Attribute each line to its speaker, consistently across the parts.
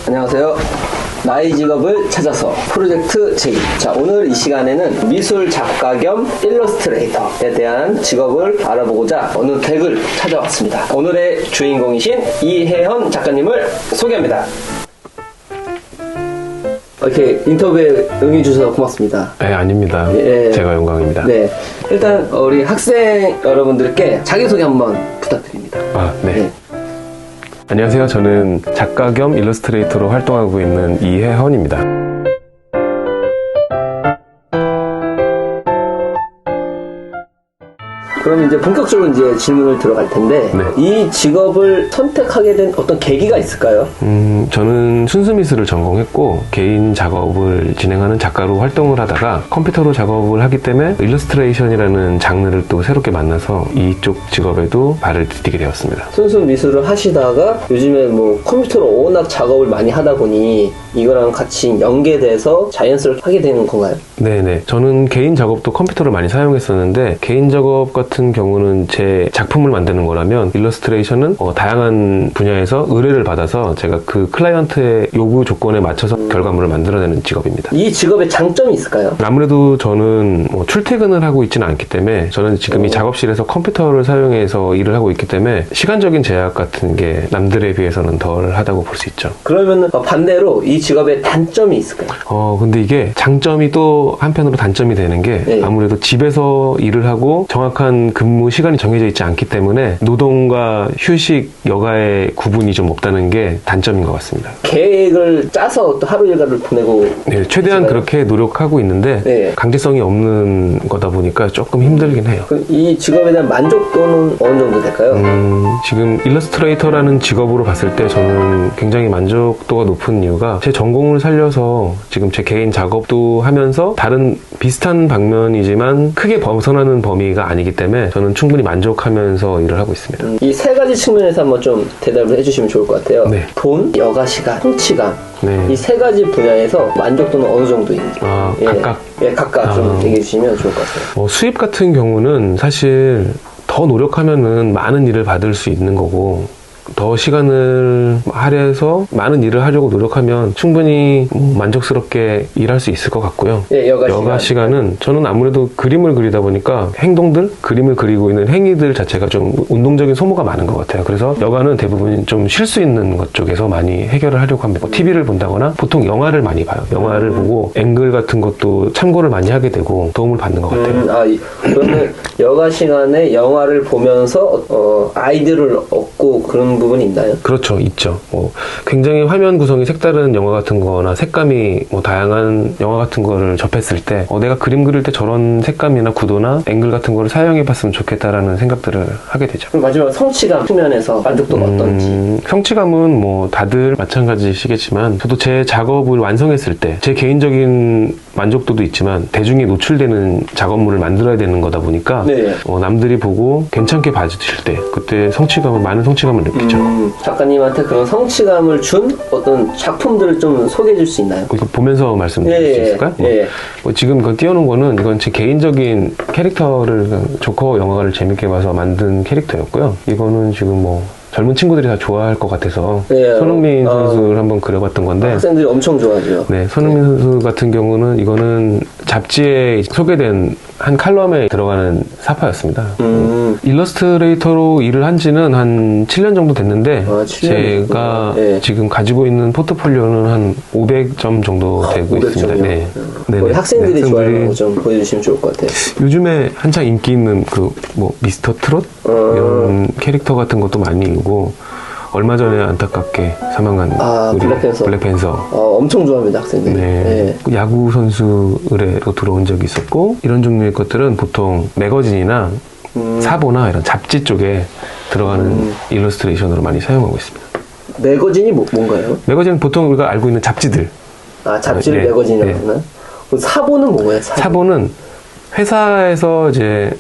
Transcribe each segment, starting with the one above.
Speaker 1: 안녕하세요. 나의 직업을 찾아서 프로젝트 J. 자, 오늘 이 시간에는 미술 작가 겸 일러스트레이터에 대한 직업을 알아보고자 어느 댁을 찾아왔습니다. 오늘의 주인공이신 이혜헌 작가님을 소개합니다. 이렇게 인터뷰에 응해주셔서 고맙습니다.
Speaker 2: 네, 아닙니다.
Speaker 1: 예.
Speaker 2: 제가 영광입니다.
Speaker 1: 네. 일단 우리 학생 여러분들께 자기소개 한번 부탁드립니다.
Speaker 2: 네. 안녕하세요. 저는 작가 겸 일러스트레이터로 활동하고 있는 이혜헌입니다.
Speaker 1: 그럼 이제 본격적으로 이제 질문을 들어갈 텐데,
Speaker 2: 네.
Speaker 1: 이 직업을 선택하게 된 어떤 계기가 있을까요?
Speaker 2: 저는 순수미술을 전공했고 개인 작업을 진행하는 작가로 활동을 하다가 컴퓨터로 작업을 하기 때문에 일러스트레이션이라는 장르를 또 새롭게 만나서 이쪽 직업에도 발을 디디게 되었습니다.
Speaker 1: 순수 미술을 하시다가 요즘에 뭐 컴퓨터로 워낙 작업을 많이 하다 보니 이거랑 같이 연계돼서 자연스럽게 하게 되는 건가요?
Speaker 2: 네네. 저는 개인 작업도 컴퓨터를 많이 사용했었는데 개인 작업 같은 경우는 제 작품을 만드는 거라면 일러스트레이션은 다양한 분야에서 의뢰를 받아서 제가 그 클라이언트의 요구 조건에 맞춰서 결과물을 만들어내는 직업입니다.
Speaker 1: 이 직업의 장점이 있을까요?
Speaker 2: 아무래도 저는 출퇴근을 하고 있지는 않기 때문에 저는 지금 이 작업실에서 컴퓨터를 사용해서 일을 하고 있기 때문에 시간적인 제약 같은 게 남들에 비해서는 덜 하다고 볼 수 있죠.
Speaker 1: 그러면 반대로 이 직업의 단점이 있을까요?
Speaker 2: 근데 이게 장점이 또 한편으로 단점이 되는 게
Speaker 1: 네.
Speaker 2: 아무래도 집에서 일을 하고 정확한 근무 시간이 정해져 있지 않기 때문에 노동과 휴식, 여가의 구분이 좀 없다는 게 단점인 것 같습니다.
Speaker 1: 계획을 짜서 또 하루 일과를 보내고
Speaker 2: 네, 최대한
Speaker 1: 하시나요?
Speaker 2: 그렇게 노력하고 있는데
Speaker 1: 네.
Speaker 2: 강제성이 없는 거다 보니까 조금 힘들긴 해요.
Speaker 1: 그럼 이 직업에 대한 만족도는 어느 정도 될까요?
Speaker 2: 지금 일러스트레이터라는 직업으로 봤을 때 저는 굉장히 만족도가 높은 이유가 제 전공을 살려서 지금 제 개인 작업도 하면서 다른 비슷한 방면이지만 크게 벗어나는 범위가 아니기 때문에 저는 충분히 만족하면서 일을 하고 있습니다.
Speaker 1: 이 세 가지 측면에서 한번 좀 대답을 해주시면 좋을 것 같아요.
Speaker 2: 네.
Speaker 1: 돈, 여가시간, 성취감.
Speaker 2: 네.
Speaker 1: 이 세 가지 분야에서 만족도는 어느 정도인지.
Speaker 2: 각각?
Speaker 1: 예, 각각 좀 얘기해 주시면 좋을 것 같아요.
Speaker 2: 수입 같은 경우는 사실 더 노력하면은 많은 일을 받을 수 있는 거고 더 시간을 할애해서 많은 일을 하려고 노력하면 충분히 만족스럽게 일할 수 있을 것 같고요.
Speaker 1: 예,
Speaker 2: 여가 시간은 저는 아무래도 그림을 그리다 보니까 행동들, 그림을 그리고 있는 행위들 자체가 좀 운동적인 소모가 많은 것 같아요. 그래서 여가는 대부분 좀 쉴 수 있는 것 쪽에서 많이 해결을 하려고 합니다. TV를 본다거나 보통 영화를 많이 봐요. 영화를 보고 앵글 같은 것도 참고를 많이 하게 되고 도움을 받는 것 같아요.
Speaker 1: 그러면 여가 시간에 영화를 보면서 아이디어를 얻고 그런 부분이 있나요?
Speaker 2: 그렇죠, 있죠. 굉장히 화면 구성이 색다른 영화 같은 거나 색감이 다양한 영화 같은 거를 접했을 때 내가 그림 그릴 때 저런 색감이나 구도나 앵글 같은 거를 사용해 봤으면 좋겠다라는 생각들을 하게 되죠.
Speaker 1: 그럼 마지막으로 성취감 측면에서 만족도가 어떤지?
Speaker 2: 성취감은 다들 마찬가지시겠지만 저도 제 작업을 완성했을 때 제 개인적인 만족도도 있지만 대중에 노출되는 작업물을 만들어야 되는 거다 보니까
Speaker 1: 네.
Speaker 2: 남들이 보고 괜찮게 봐주실 때 그때 많은 성취감을 느끼죠.
Speaker 1: 작가님한테 그런 성취감을 준 어떤 작품들을 좀 소개해 줄 수 있나요?
Speaker 2: 이거 보면서 말씀드릴 수 있을까요? 지금 이거 띄워놓은 거는 이건 제 개인적인 캐릭터를 조커 영화를 재밌게 봐서 만든 캐릭터였고요. 이거는 지금 젊은 친구들이 다 좋아할 것 같아서 손흥민 선수를 한번 그려봤던 건데
Speaker 1: 학생들이 엄청 좋아하죠.
Speaker 2: 네, 손흥민 선수 같은 경우는 이거는 잡지에 소개된 한 칼럼에 들어가는 사파였습니다. 일러스트레이터로 일을 한 지는 한 7년 정도 됐는데 7년 제가 지금 가지고 있는 포트폴리오는 한 500점 정도 되고 500 있습니다. 네.
Speaker 1: 우리 학생들이 좋아하는 거 좀 보여주시면 좋을 것 같아요.
Speaker 2: 요즘에 한창 인기 있는 미스터 트롯 이런 캐릭터 같은 것도 많이 있고 얼마 전에 안타깝게 사망한 블랙팬서.
Speaker 1: 엄청 좋아합니다, 학생들.
Speaker 2: 네. 야구 선수로 들어온 적이 있었고 이런 종류의 것들은 보통 매거진이나 사보나 이런 잡지 쪽에 들어가는 일러스트레이션으로 많이 사용하고 있습니다.
Speaker 1: 매거진이 뭔가요?
Speaker 2: 매거진은 보통 우리가 알고 있는 잡지들.
Speaker 1: 잡지를 매거진이라고 하나? 사보는 뭐예요?
Speaker 2: 사보는 회사에서 이제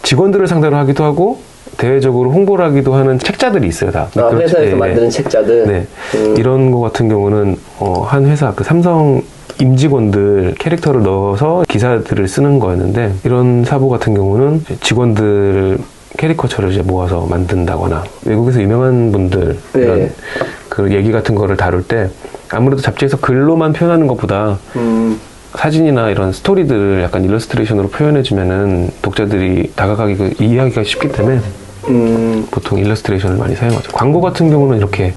Speaker 2: 직원들을 상대로 하기도 하고 대외적으로 홍보를 하기도 하는 책자들이 있어요, 다.
Speaker 1: 회사에서 만드는 책자들?
Speaker 2: 네. 이런 거 같은 경우는 한 회사, 삼성 임직원들 캐릭터를 넣어서 기사들을 쓰는 거였는데 이런 사보 같은 경우는 직원들 캐리커처를 이제 모아서 만든다거나 외국에서 유명한 분들 이런 그 얘기 같은 거를 다룰 때 아무래도 잡지에서 글로만 표현하는 것보다 사진이나 이런 스토리들을 약간 일러스트레이션으로 표현해주면은 독자들이 다가가기 이해하기가 쉽기 때문에 보통 일러스트레이션을 많이 사용하죠. 광고 같은 경우는 이렇게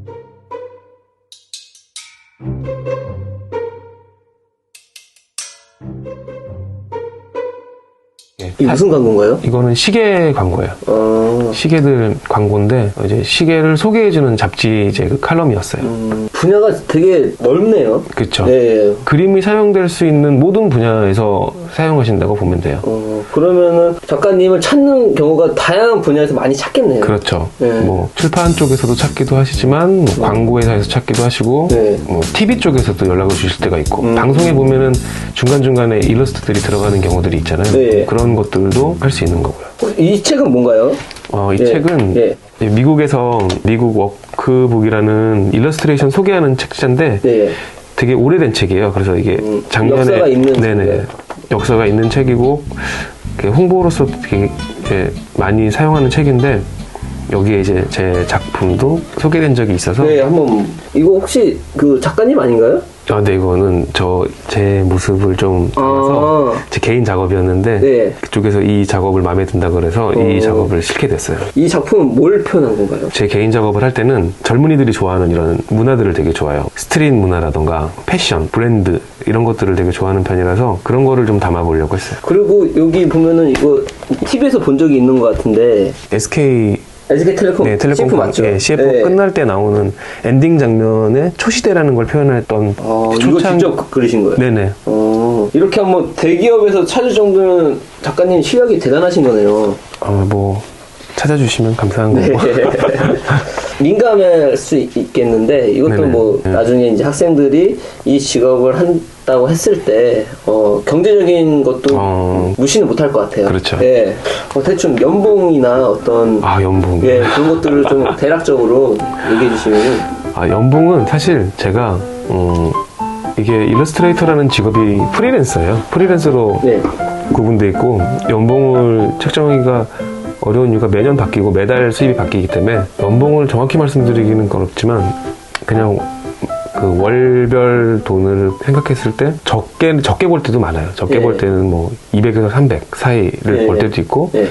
Speaker 1: 이게 무슨 광고인가요?
Speaker 2: 이거는 시계 광고예요. 시계들 광고인데 이제 시계를 소개해주는 잡지 이제 그 칼럼이었어요.
Speaker 1: 분야가 되게 넓네요.
Speaker 2: 그렇죠.
Speaker 1: 네.
Speaker 2: 그림이 사용될 수 있는 모든 분야에서 사용하신다고 보면 돼요.
Speaker 1: 그러면은 작가님을 찾는 경우가 다양한 분야에서 많이 찾겠네요.
Speaker 2: 그렇죠.
Speaker 1: 네.
Speaker 2: 뭐 출판 쪽에서도 찾기도 하시지만 뭐 광고 회사에서 찾기도 하시고
Speaker 1: 네.
Speaker 2: 뭐 TV 쪽에서도 연락을 주실 때가 있고 방송에 보면은 중간중간에 일러스트들이 들어가는 경우들이 있잖아요.
Speaker 1: 네.
Speaker 2: 그런 것들도 할 수 있는 거고요.
Speaker 1: 이 책은 뭔가요?
Speaker 2: 이
Speaker 1: 예.
Speaker 2: 책은
Speaker 1: 예.
Speaker 2: 미국에서 미국 워크북이라는 일러스트레이션 소개하는 책자인데
Speaker 1: 네.
Speaker 2: 되게 오래된 책이에요. 그래서 이게 작년에
Speaker 1: 역사가 있는
Speaker 2: 네네
Speaker 1: 책이에요.
Speaker 2: 역사가 있는 책이고 홍보로서 되게 이제 많이 사용하는 책인데 여기에 이제 제 작품도 소개된 적이 있어서
Speaker 1: 네, 한번 이거 혹시 그 작가님 아닌가요?
Speaker 2: 근데 이거는 제 모습을 좀 담아서 제 개인 작업이었는데
Speaker 1: 네.
Speaker 2: 그쪽에서 이 작업을 마음에 든다 그래서 이 작업을 실게 됐어요.
Speaker 1: 이 작품은 뭘 표현한 건가요?
Speaker 2: 제 개인 작업을 할 때는 젊은이들이 좋아하는 이런 문화들을 되게 좋아해요. 스트릿 문화라던가 패션, 브랜드 이런 것들을 되게 좋아하는 편이라서 그런 거를 좀 담아보려고 했어요.
Speaker 1: 그리고 여기 보면은 이거 TV에서 본 적이 있는 것 같은데 SK텔레콤
Speaker 2: 네, 텔레콤
Speaker 1: CF 맞죠?
Speaker 2: 예, CF
Speaker 1: 네.
Speaker 2: 끝날 때 나오는 엔딩 장면에 초시대라는 걸 표현했던
Speaker 1: 이거 직접 그리신 거예요?
Speaker 2: 네네.
Speaker 1: 이렇게 한번 대기업에서 찾을 정도면 작가님 실력이 대단하신 거네요.
Speaker 2: 뭐 찾아주시면 감사한
Speaker 1: 네.
Speaker 2: 거고.
Speaker 1: 민감할 수 있겠는데 이것도
Speaker 2: 네네.
Speaker 1: 뭐
Speaker 2: 네.
Speaker 1: 나중에 이제 학생들이 이 직업을 한다고 했을 때 경제적인 것도 무시는 못할 것 같아요.
Speaker 2: 그렇죠.
Speaker 1: 예. 대충 연봉이나 어떤
Speaker 2: 연봉.
Speaker 1: 예, 그런 것들을 좀 대략적으로 얘기해 주시면.
Speaker 2: 연봉은 사실 제가 이게 일러스트레이터라는 직업이 프리랜서예요. 프리랜서로
Speaker 1: 네.
Speaker 2: 구분돼 있고 연봉을 책정하기가 어려운 이유가 매년 바뀌고 매달 수입이 바뀌기 때문에 연봉을 정확히 말씀드리기는 어렵지만 그냥 그 월별 돈을 생각했을 때 적게 벌 때도 많아요. 적게
Speaker 1: 네.
Speaker 2: 벌 때는 뭐 200에서 300 사이를
Speaker 1: 네.
Speaker 2: 벌 때도 있고
Speaker 1: 네.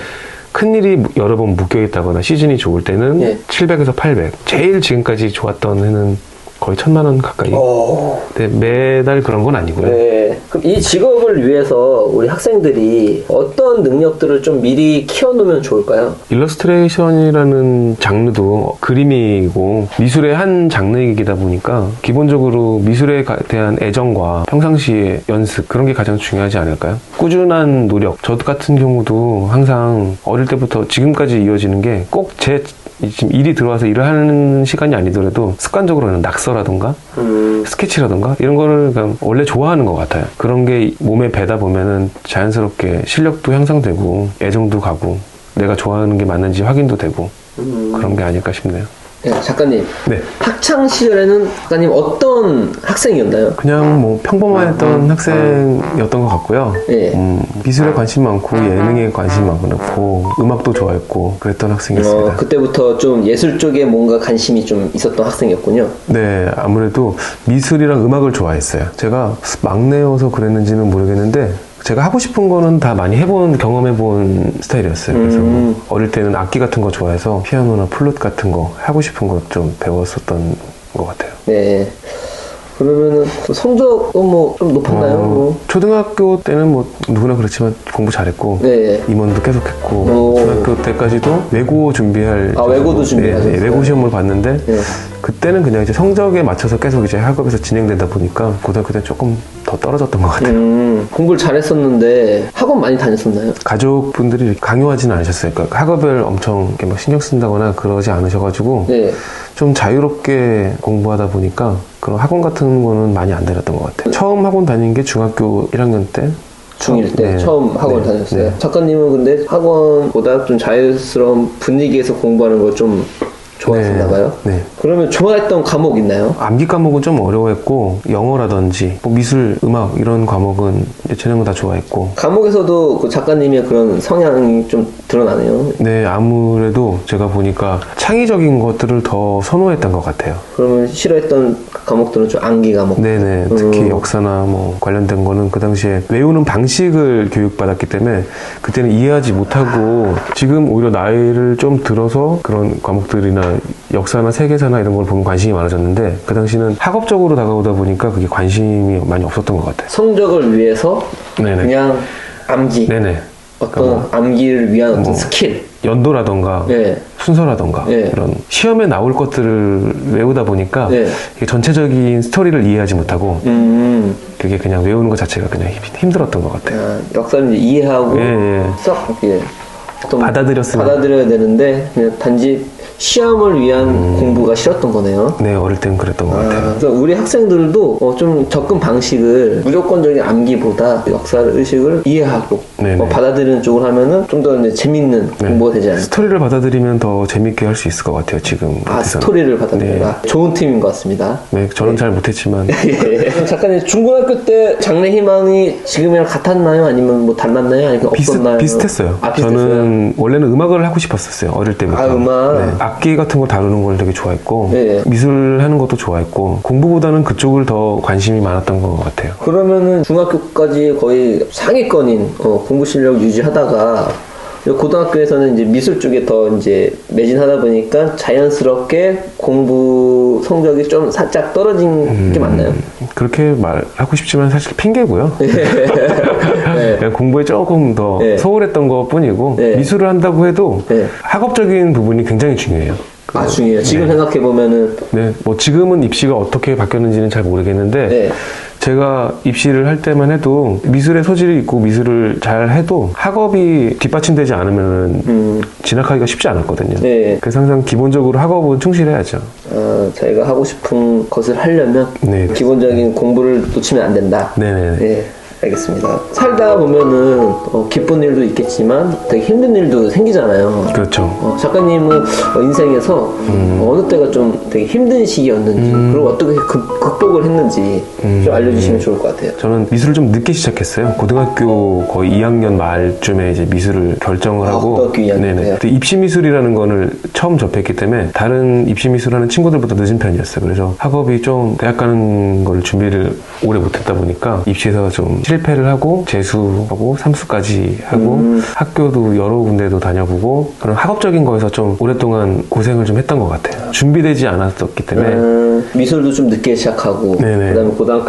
Speaker 2: 큰일이 여러 번 묶여 있다거나 시즌이 좋을 때는
Speaker 1: 네.
Speaker 2: 700에서 800 제일 지금까지 좋았던 해는 거의 1000만 원 가까이. 근데 매달 그런 건 아니고요.
Speaker 1: 네. 그럼 이 직업을 위해서 우리 학생들이 어떤 능력들을 좀 미리 키워놓으면 좋을까요?
Speaker 2: 일러스트레이션이라는 장르도 그림이고 미술의 한 장르이기다 보니까 기본적으로 미술에 대한 애정과 평상시의 연습 그런 게 가장 중요하지 않을까요? 꾸준한 노력. 저 같은 경우도 항상 어릴 때부터 지금까지 이어지는 게 꼭 지금 일이 들어와서 일을 하는 시간이 아니더라도 습관적으로는 낙서라던가 스케치라던가 이런 거를 그냥 원래 좋아하는 것 같아요. 그런 게 몸에 배다 보면은 자연스럽게 실력도 향상되고 애정도 가고 내가 좋아하는 게 맞는지 확인도 되고 그런 게 아닐까 싶네요.
Speaker 1: 네, 작가님.
Speaker 2: 네.
Speaker 1: 학창 시절에는 작가님 어떤 학생이었나요?
Speaker 2: 그냥 뭐 평범했던 학생이었던 것 같고요.
Speaker 1: 예.
Speaker 2: 미술에 관심 많고 예능에 관심 많고 음악도 좋아했고 그랬던 학생이었습니다.
Speaker 1: 그때부터 좀 예술 쪽에 뭔가 관심이 좀 있었던 학생이었군요.
Speaker 2: 네, 아무래도 미술이랑 음악을 좋아했어요. 제가 막내여서 그랬는지는 모르겠는데 제가 하고 싶은 거는 다 많이 경험해본 스타일이었어요. 그래서 어릴 때는 악기 같은 거 좋아해서 피아노나 플룻 같은 거 하고 싶은 거 좀 배웠었던 것 같아요.
Speaker 1: 네. 그러면은 성적은 뭐 좀 높았나요?
Speaker 2: 초등학교 때는 뭐 누구나 그렇지만 공부 잘했고
Speaker 1: 네.
Speaker 2: 임원도 계속했고 중학교 때까지도 외고 준비할
Speaker 1: 외고도 준비하셨어요?
Speaker 2: 네, 외고 시험을 봤는데
Speaker 1: 네.
Speaker 2: 그때는 그냥 이제 성적에 맞춰서 계속 이제 학업에서 진행되다 보니까 고등학교 때 조금 더 떨어졌던 것 같아요.
Speaker 1: 공부를 잘했었는데 학원 많이 다녔었나요?
Speaker 2: 가족분들이 강요하지는 않으셨어요. 그러니까 학업을 엄청 이렇게 막 신경 쓴다거나 그러지 않으셔가지고
Speaker 1: 네.
Speaker 2: 좀 자유롭게 공부하다 보니까 그런 학원 같은 거는 많이 안 다녔던 것 같아요. 처음 학원 다닌 게 중학교 1학년 때
Speaker 1: 중1 때
Speaker 2: 네.
Speaker 1: 처음 학원
Speaker 2: 네.
Speaker 1: 다녔어요.
Speaker 2: 네.
Speaker 1: 작가님은 근데 학원보다 좀 자유스러운 분위기에서 공부하는 걸 좀 좋아하셨나 봐요.
Speaker 2: 네.
Speaker 1: 그러면 좋아했던 과목 있나요?
Speaker 2: 암기 과목은 좀 어려워했고 영어라든지 뭐 미술, 음악 이런 과목은 이제 재능은 다 좋아했고.
Speaker 1: 과목에서도 그 작가님의 그런 성향이 좀 드러나네요.
Speaker 2: 네, 아무래도 제가 보니까 창의적인 것들을 더 선호했던 것 같아요.
Speaker 1: 그러면 싫어했던 과목들은 좀 암기 과목.
Speaker 2: 네네, 특히 역사나 뭐 관련된 거는 그 당시에 외우는 방식을 교육받았기 때문에 그때는 이해하지 못하고, 지금 오히려 나이를 좀 들어서 그런 과목들이나 역사나 세계사나 이런 걸 보면 관심이 많아졌는데, 그 당시는 학업적으로 다가오다 보니까 그게 관심이 많이 없었던 것 같아요.
Speaker 1: 성적을 위해서
Speaker 2: 네네.
Speaker 1: 그냥 암기.
Speaker 2: 네네.
Speaker 1: 어떤
Speaker 2: 그러니까
Speaker 1: 암기를 위한 어떤 스킬.
Speaker 2: 연도라던가
Speaker 1: 네.
Speaker 2: 순서라던가
Speaker 1: 네.
Speaker 2: 이런 시험에 나올 것들을 외우다 보니까
Speaker 1: 네.
Speaker 2: 이게 전체적인 스토리를 이해하지 못하고 그게 그냥 외우는 것 자체가 그냥 힘들었던 것 같아요.
Speaker 1: 아, 역사를 이제 이해하고
Speaker 2: 예.
Speaker 1: 썩 이렇게 좀
Speaker 2: 받아들였으면.
Speaker 1: 받아들여야 되는데 그냥 단지 시험을 위한 공부가 싫었던 거네요.
Speaker 2: 네, 어릴 땐 그랬던 것 같아요.
Speaker 1: 그래서 우리 학생들도 좀 접근 방식을 무조건적인 암기보다 역사 의식을 이해하고
Speaker 2: 네네.
Speaker 1: 받아들이는 쪽으로 하면은 좀 더 재밌는 공부가 되지 않을까.
Speaker 2: 스토리를 받아들이면 더 재밌게 할 수 있을 것 같아요, 지금.
Speaker 1: 스토리를 받아들여라. 좋은 팀인 것 같습니다.
Speaker 2: 네, 저는 잘 못했지만.
Speaker 1: 예. 작가님, 중고등학교 때 장래 희망이 지금이랑 같았나요? 아니면 뭐 달랐나요? 아니면 없었나요?
Speaker 2: 비슷했어요.
Speaker 1: 비슷했어요?
Speaker 2: 저는 원래는 음악을 하고 싶었었어요, 어릴 때부터.
Speaker 1: 음악.
Speaker 2: 네, 악기 같은 거 다루는 걸 되게 좋아했고,
Speaker 1: 네.
Speaker 2: 미술 하는 것도 좋아했고, 공부보다는 그쪽을 더 관심이 많았던 것 같아요.
Speaker 1: 그러면은 중학교까지 거의 상위권인 공부 실력 유지하다가 고등학교에서는 이제 미술 쪽에 더 이제 매진하다 보니까 자연스럽게 공부 성적이 좀 살짝 떨어진 게 맞나요?
Speaker 2: 그렇게 말하고 싶지만 사실 핑계고요.
Speaker 1: 네.
Speaker 2: 그냥 공부에 조금 더
Speaker 1: 네.
Speaker 2: 소홀했던 것 뿐이고,
Speaker 1: 네.
Speaker 2: 미술을 한다고 해도
Speaker 1: 네.
Speaker 2: 학업적인 부분이 굉장히 중요해요.
Speaker 1: 중요해요. 지금 생각해보면은.
Speaker 2: 네, 뭐 지금은 입시가 어떻게 바뀌었는지는 잘 모르겠는데,
Speaker 1: 네.
Speaker 2: 제가 입시를 할 때만 해도 미술에 소질이 있고 미술을 잘 해도 학업이 뒷받침되지 않으면 진학하기가 쉽지 않았거든요.
Speaker 1: 네.
Speaker 2: 그래서 항상 기본적으로 학업은 충실해야죠.
Speaker 1: 자기가 하고 싶은 것을 하려면
Speaker 2: 네.
Speaker 1: 기본적인 공부를 놓치면 안 된다.
Speaker 2: 네네.
Speaker 1: 네, 알겠습니다. 살다 보면은 기쁜 일도 있겠지만 되게 힘든 일도 생기잖아요.
Speaker 2: 그렇죠.
Speaker 1: 작가님은 인생에서 어느 때가 좀 되게 힘든 시기였는지 그리고 어떻게 극복을 했는지 좀 알려주시면 좋을 것 같아요.
Speaker 2: 저는 미술을 좀 늦게 시작했어요. 고등학교 거의 2학년 말쯤에 이제 미술을 결정을 하고.
Speaker 1: 고등학교 2학년
Speaker 2: 네네.
Speaker 1: 때요?
Speaker 2: 그때 입시 미술이라는 거를 처음 접했기 때문에 다른 입시 미술하는 친구들보다 늦은 편이었어요. 그래서 학업이 좀 대학 가는 걸 준비를 오래 못했다 보니까 입시에서 좀 실패를 하고 재수하고 삼수까지 하고 학교도 여러 군데도 다녀보고 그런 학업적인 거에서 좀 오랫동안 고생을 좀 했던 것 같아요. 준비되지 않았었기 때문에.
Speaker 1: 미술도 좀 늦게 시작하고
Speaker 2: 네네.
Speaker 1: 그다음에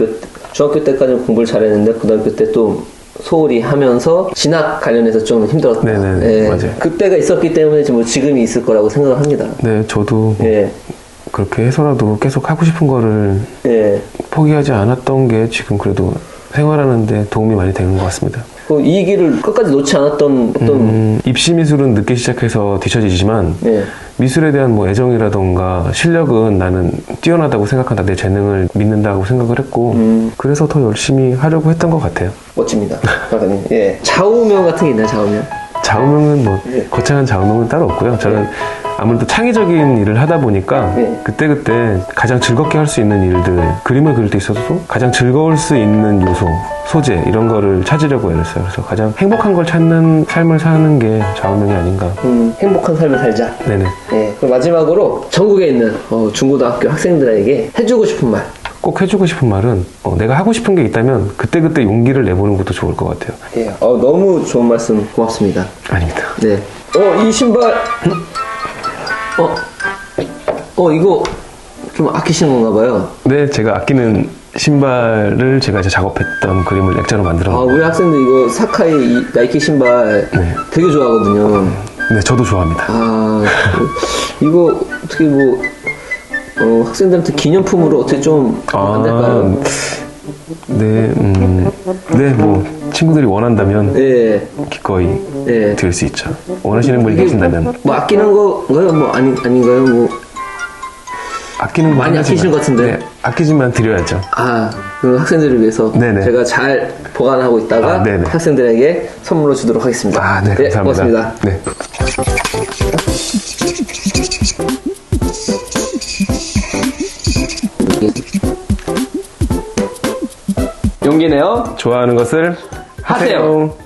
Speaker 1: 중학교 때까지는 공부를 잘했는데 고등학교 때 또 소홀히 하면서 진학 관련해서 좀 힘들었다.
Speaker 2: 네네. 맞아요.
Speaker 1: 그때가 있었기 때문에 지금이 있을 거라고 생각을 합니다.
Speaker 2: 네, 저도
Speaker 1: 예.
Speaker 2: 그렇게 해서라도 계속 하고 싶은 거를
Speaker 1: 예.
Speaker 2: 포기하지 않았던 게 지금 그래도 생활하는데 도움이 많이 되는 것 같습니다.
Speaker 1: 이 길을 끝까지 놓지 않았던 어떤
Speaker 2: 입시 미술은 늦게 시작해서 뒤처지지만
Speaker 1: 예.
Speaker 2: 미술에 대한 뭐 애정이라던가 실력은 나는 뛰어나다고 생각한다. 내 재능을 믿는다고 생각을 했고 그래서 더 열심히 하려고 했던 것 같아요.
Speaker 1: 멋집니다. 작가님. 예. 좌우명 같은 게 있나요? 좌우명?
Speaker 2: 좌우명은 뭐
Speaker 1: 예.
Speaker 2: 거창한 좌우명은 따로 없고요. 저는 아무래도 창의적인 일을 하다 보니까
Speaker 1: 예.
Speaker 2: 그때그때 가장 즐겁게 할 수 있는 일들, 그림을 그릴 때 있어서도 가장 즐거울 수 있는 요소, 소재 이런 거를 찾으려고 애를 써요. 그래서 가장 행복한 걸 찾는 삶을 사는 게 좌우명이 아닌가.
Speaker 1: 행복한 삶을 살자.
Speaker 2: 네네.
Speaker 1: 예. 그럼 마지막으로 전국에 있는 중고등학교 학생들에게 해주고 싶은 말.
Speaker 2: 꼭 해주고 싶은 말은 내가 하고 싶은 게 있다면 그때그때 용기를 내보는 것도 좋을 것 같아요.
Speaker 1: 예. 너무 좋은 말씀 고맙습니다.
Speaker 2: 아닙니다.
Speaker 1: 네. 이 신발. 이거 좀 아끼시는 건가 봐요.
Speaker 2: 네, 제가 아끼는 신발을 제가 이제 작업했던 그림을 액자로 만들어 놓은
Speaker 1: 우리 학생들 이거 사카이 이 나이키 신발
Speaker 2: 네.
Speaker 1: 되게 좋아하거든요.
Speaker 2: 네, 저도 좋아합니다.
Speaker 1: 이거 어떻게 학생들한테 기념품으로 어떻게 좀 안 될까요?
Speaker 2: 네, 네, 뭐 친구들이 원한다면
Speaker 1: 네.
Speaker 2: 기꺼이
Speaker 1: 네.
Speaker 2: 드릴 수 있죠. 원하시는 분이 계신다면.
Speaker 1: 뭐 아끼는 건가요? 뭐 아닌가요? 뭐
Speaker 2: 아끼는
Speaker 1: 많이 아끼시는 것 같은데.
Speaker 2: 네, 아끼지만 드려야죠.
Speaker 1: 그 학생들을 위해서
Speaker 2: 네네.
Speaker 1: 제가 잘 보관하고 있다가
Speaker 2: 네네.
Speaker 1: 학생들에게 선물로 주도록 하겠습니다.
Speaker 2: 네, 감사합니다.
Speaker 1: 고맙습니다.
Speaker 2: 네.
Speaker 1: 되겠네요.
Speaker 2: 좋아하는 것을
Speaker 1: 하세요.